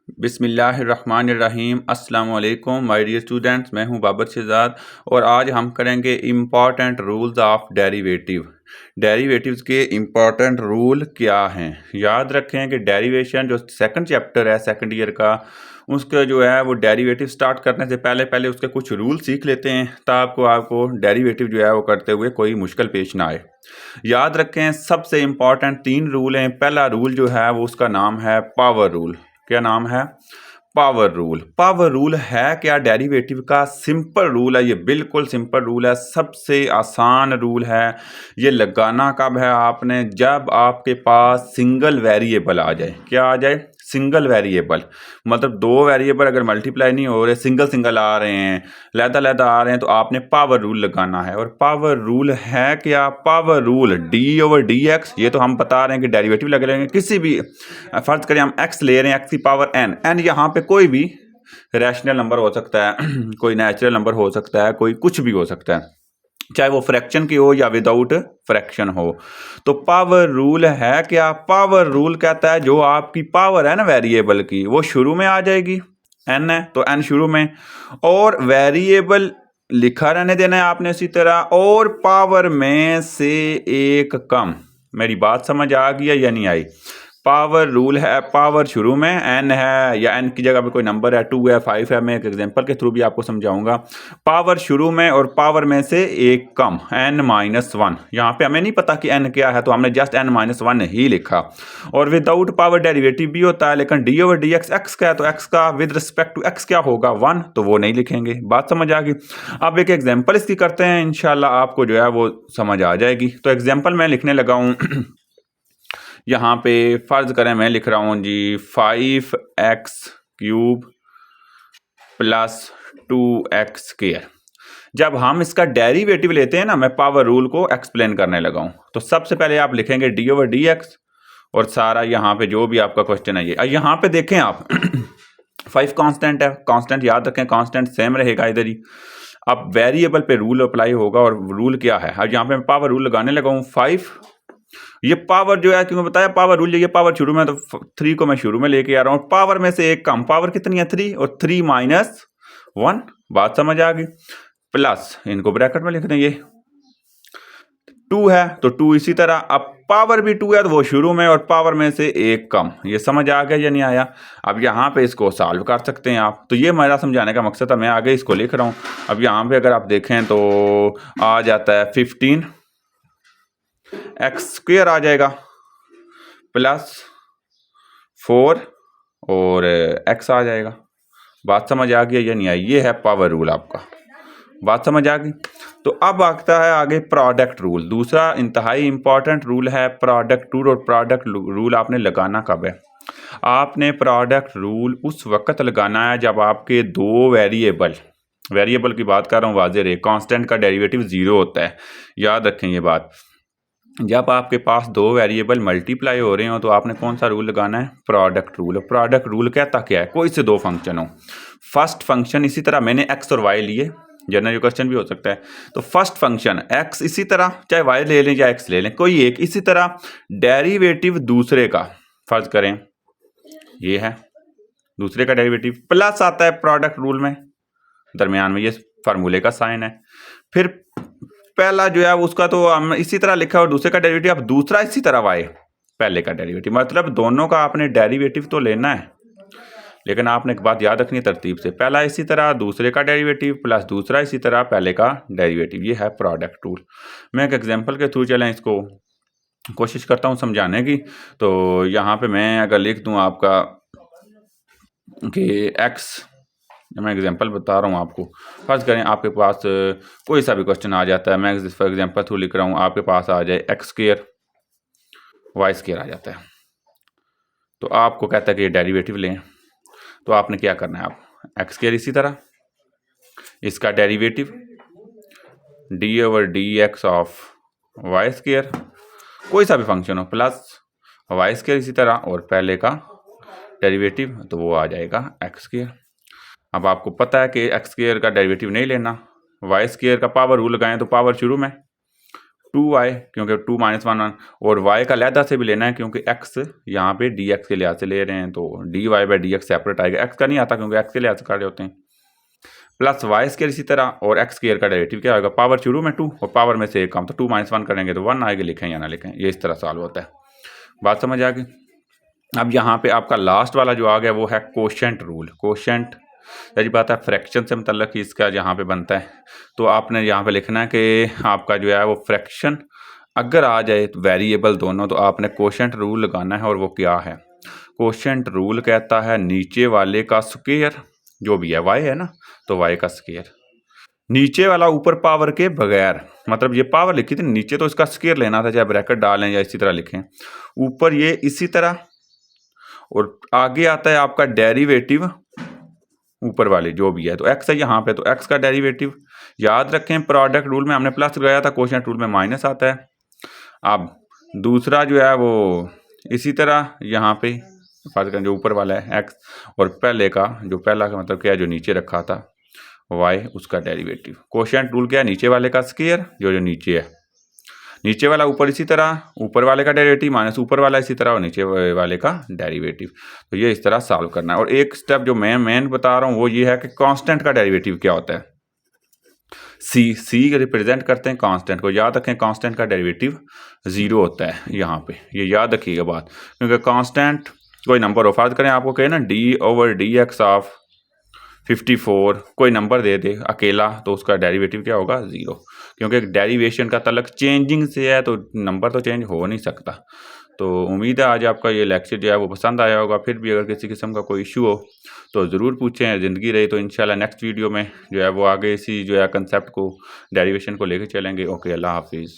बिस्मिल्लाहिर्रहमानिर्रहीम अस्सलाम वालेकुम माय डियर स्टूडेंट्स। मैं हूं बाबर शहजाद और आज हम करेंगे इम्पॉर्टेंट रूल्स ऑफ डेरिवेटिव्स के इम्पॉर्टेंट रूल क्या हैं। याद रखें कि डेरिवेशन जो सेकंड चैप्टर है सेकंड ईयर का, उसका जो है वो डेरिवेटिव स्टार्ट करने से पहले पहले उसके कुछ रूल सीख लेते हैं ताकि आपको डेरिवेटिव जो है वो करते हुए कोई मुश्किल पेश ना आए। याद रखें सबसे इम्पॉर्टेंट 3 रूल हैं। पहला रूल जो है वो उसका नाम है पावर रूल। क्या नाम है? Power rule. पावर रूल है क्या? डेरिवेटिव का सिंपल रूल है। ये बिल्कुल सिंपल रूल है, सबसे आसान रूल है। ये लगाना कब है आपने? जब आपके पास सिंगल वेरिएबल आ जाए। क्या आ जाए? Single variable. मतलब दो वेरिएबल अगर मल्टीप्लाई नहीं हो रहे, सिंगल सिंगल आ रहे हैं, लैदा आ रहे हैं, तो आपने पावर रूल लगाना है। और पावर रूल है क्या? Power rule d/dx। ये तो हम बता रहे हैं कि डेरिवेटिव लग रहे हैं किसी भी, फर्ज करें हम x ले रहे हैं, x की पावर n यहाँ पे कोई भी रैशनल नंबर हो सकता है कोई नेचुरल नंबर हो सकता है, कोई कुछ भी हो सकता है, चाहे वो फ्रैक्शन की हो या विदाउट फ्रैक्शन हो। तो पावर रूल है क्या? पावर रूल कहता है जो आपकी पावर है ना वेरिएबल की, वो शुरू में आ जाएगी। n है तो n शुरू में, और वेरिएबल लिखा रहने देना है आपने इसी तरह, और पावर में से एक कम। मेरी बात समझ आ गई या नहीं आई? पावर रूल है, पावर शुरू में n है या n की जगह पे कोई नंबर है, 2 है, 5 है, मैं एक एग्जांपल के थ्रू भी आपको समझाऊंगा। पावर शुरू में और पावर में से एक कम, n-1। यहाँ पे हमें नहीं पता कि n क्या है तो हमने जस्ट n-1 ही लिखा। और विदाउट पावर डेरिवेटिव भी होता है, लेकिन d/dx x का है तो x का विद रिस्पेक्ट टू x क्या होगा? 1, तो वो नहीं लिखेंगे। बात समझ आ गई? अब एक एग्जाम्पल इसकी करते हैं, इंशाल्लाह आपको जो है वो समझ आ जाएगी। तो एग्जाम्पल मैं लिखने लगा हूँ यहाँ पे फर्ज करें मैं लिख रहा हूँ जी 5x³ प्लस 2x²। जब हम इसका डेरिवेटिव लेते हैं ना, मैं पावर रूल को एक्सप्लेन करने लगा हूँ। तो सबसे पहले आप लिखेंगे d/dx और सारा यहाँ पे जो भी आपका क्वेश्चन है ये यहाँ पे देखें आप 5 कांस्टेंट है, कांस्टेंट याद रखें, कांस्टेंट सेम रहेगा इधर ही। अब वेरिएबल पे रूल अप्लाई होगा, और रूल क्या है? अब यहाँ पे मैं पावर रूल लगाने लगा हूँ 5। ये पावर जो है, क्योंकि बताया पावर रूल, ये पावर शुरू में, तो 3 को मैं शुरू में लेके आ रहा हूँ। पावर में से एक कम, पावर कितनी है? 3, और 3-1। बात समझ आ गई? प्लस इनको ब्रैकेट में लिख दें, ये 2 है तो 2 इसी तरह। अब पावर भी 2 है तो वो शुरू में और पावर में से एक कम। ये समझ आ गया या नहीं आया? अब यहाँ पे इसको सॉल्व कर सकते हैं आप। तो ये मेरा समझाने का मकसद है, मैं आगे इसको लिख रहा हूँ। अब यहाँ पे अगर आप देखें तो आ जाता है 15x² आ जाएगा प्लस 4 और x आ जाएगा। बात समझ आ गई या नहीं आई? ये है पावर रूल आपका। बात समझ आ गई? तो अब आता है आगे प्रोडक्ट रूल। दूसरा इंतहाई इंपॉर्टेंट रूल है प्रोडक्ट रूल। और प्रोडक्ट रूल आपने लगाना कब है? आपने प्रोडक्ट रूल उस वक्त लगाना है जब आपके दो वेरिएबल की बात कर रहा हूँ, वाज़ेह रहे, कांस्टेंट का डेरिवेटिव 0 होता है। याद रखें ये बात। जब आपके पास दो वेरिएबल मल्टीप्लाई हो रहे हो तो आपने कौन सा रूल लगाना है? Product rule. प्रोडक्ट रूल कहता क्या है? कोई से दो फंक्शन हो, फर्स्ट फंक्शन इसी तरह, मैंने एक्स और वाई लिए, जनरल क्वेश्चन भी हो सकता है, तो फर्स्ट फंक्शन एक्स इसी तरह, चाहे वाई ले लें या एक्स ले लें, कोई एक, इसी तरह डेरिवेटिव दूसरे का, फर्ज करें ये है दूसरे का डेरिवेटिव, प्लस आता है प्रोडक्ट रूल में, दरमियान में ये फार्मूले का साइन है। फिर पहला जो है उसका तो हम इसी तरह लिखा और दूसरे का डेरिवेटिव, अब दूसरा इसी तरह वाई पहले का डेरिवेटिव। मतलब दोनों का आपने डेरिवेटिव तो लेना है, लेकिन आपने एक बात याद रखनी है तरतीब से, पहला इसी तरह दूसरे का डेरिवेटिव प्लस दूसरा इसी तरह पहले का डेरिवेटिव। ये है प्रोडक्ट रूल। मैं एक एग्जांपल के थ्रू चलें इसको कोशिश करता हूँ समझाने की। तो यहाँ पे मैं अगर लिख दूँ आपका कि x, मैं एग्जांपल बता रहा हूँ आपको, फर्ज करें आपके पास कोई सा भी क्वेश्चन आ जाता है, मैं फॉर एग्जांपल थ्रू लिख रहा हूँ, आपके पास आ जाए x² y² आ जाता है, तो आपको कहता है कि ये डेरिवेटिव लें। तो आपने क्या करना है? आप x² इसी तरह, इसका डेरिवेटिव d/dx ऑफ y², कोई सा भी फंक्शन हो, प्लस y² इसी तरह, और पहले का डेरिवेटिव तो वो आ जाएगा x²। अब आपको पता है कि x² का डेरिवेटिव नहीं लेना, y² का पावर रूल लगाएं तो पावर शुरू में 2y, क्योंकि 2 माइनस 1 1, और y का लहदा से भी लेना है क्योंकि x यहाँ पे dx के लिहाज से ले रहे हैं, तो dy by D x separate आएगा, x का नहीं आता क्योंकि x के लिहाज से कर रहे होते हैं, प्लस वाई स्केयर इसी तरह, और एक्स स्केयर का डेरिवेटिव क्या होगा, पावर शुरू में 2 और पावर में से एक कम, तो 2 माइनस 1 करेंगे तो 1 आएगा, लिखें या ना लिखें, ये इस तरह सॉल्व होता है। बात समझ आ गई। अब यहाँ पे आपका लास्ट वाला जो आ गया वो है कोशेंट रूल। कोशेंट यही बात है, फ्रैक्शन से मतलब कि इसका यहाँ पे बनता है, तो आपने यहाँ पे लिखना है कि आपका जो है वो फ्रैक्शन अगर आ जाए वेरिएबल दोनों, तो आपने कोशेंट रूल लगाना है, और वो क्या है, कोशेंट रूल कहता है नीचे वाले का स्क्वायर, जो भी है y है ना, तो y का स्क्वायर, नीचे वाला ऊपर पावर के बगैर, मतलब ये पावर लिखी थी नीचे, तो इसका स्क्वायर लेना था, चाहे ब्रैकेट डालें या इसी तरह लिखें, ऊपर ये इसी तरह, और आगे आता है आपका डेरिवेटिव ऊपर वाले जो भी है, तो x है यहाँ पे, तो x का डेरिवेटिव, याद रखें प्रोडक्ट रूल में हमने प्लस लगाया था, कोशेंट रूल में माइनस आता है। अब दूसरा जो है वो इसी तरह यहाँ पे फर्ज करें, जो ऊपर वाला है x, और पहले का जो पहला का मतलब क्या है, जो नीचे रखा था y, उसका डेरिवेटिव। कोशेंट रूल क्या है, नीचे वाले का स्क्वायर, जो नीचे है, नीचे वाला ऊपर इसी तरह, ऊपर वाले का डेरिवेटिव माइनस ऊपर वाला इसी तरह, और नीचे वाले का डेरिवेटिव। तो ये इस तरह सॉल्व करना है। और एक स्टेप जो मैं मेन बता रहा हूँ वो ये है कि कांस्टेंट का डेरिवेटिव क्या होता है, सी रिप्रेजेंट करते हैं कांस्टेंट को, याद रखें कांस्टेंट का डेरिवेटिव 0 होता है यहाँ पे, ये याद रखिएगा बात, क्योंकि कांस्टेंट कोई नंबर हो, फर्ज करें आपको कहे ना d/dx ऑफ 54 कोई नंबर दे दे अकेला, तो उसका डेरिवेटिव क्या होगा, 0, क्योंकि डेरिवेशन का तलक चेंजिंग से है, तो नंबर तो चेंज हो नहीं सकता। तो उम्मीद है आज आपका ये लेक्चर जो है वो पसंद आया होगा। फिर भी अगर किसी किस्म का कोई इशू हो तो ज़रूर पूछें, ज़िंदगी रही तो इंशाल्लाह नेक्स्ट वीडियो में जो है वो आगे इसी जो है कंसेप्ट को, डेरिवेशन को लेकर चलेंगे। ओके, अल्लाह हाफिज़।